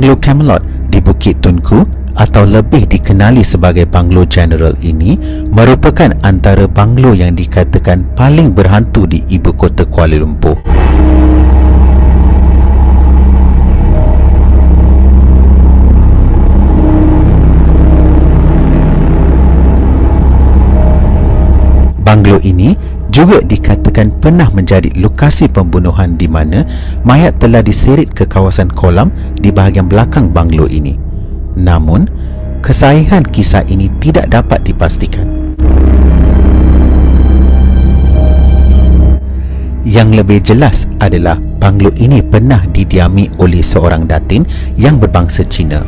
Banglo Camelot di Bukit Tunku atau lebih dikenali sebagai Banglo General ini merupakan antara banglo yang dikatakan paling berhantu di ibu kota Kuala Lumpur. Banglo ini juga dikatakan pernah menjadi lokasi pembunuhan di mana mayat telah diseret ke kawasan kolam di bahagian belakang banglo ini. Namun, kesahihan kisah ini tidak dapat dipastikan. Yang lebih jelas adalah banglo ini pernah didiami oleh seorang datin yang berbangsa Cina.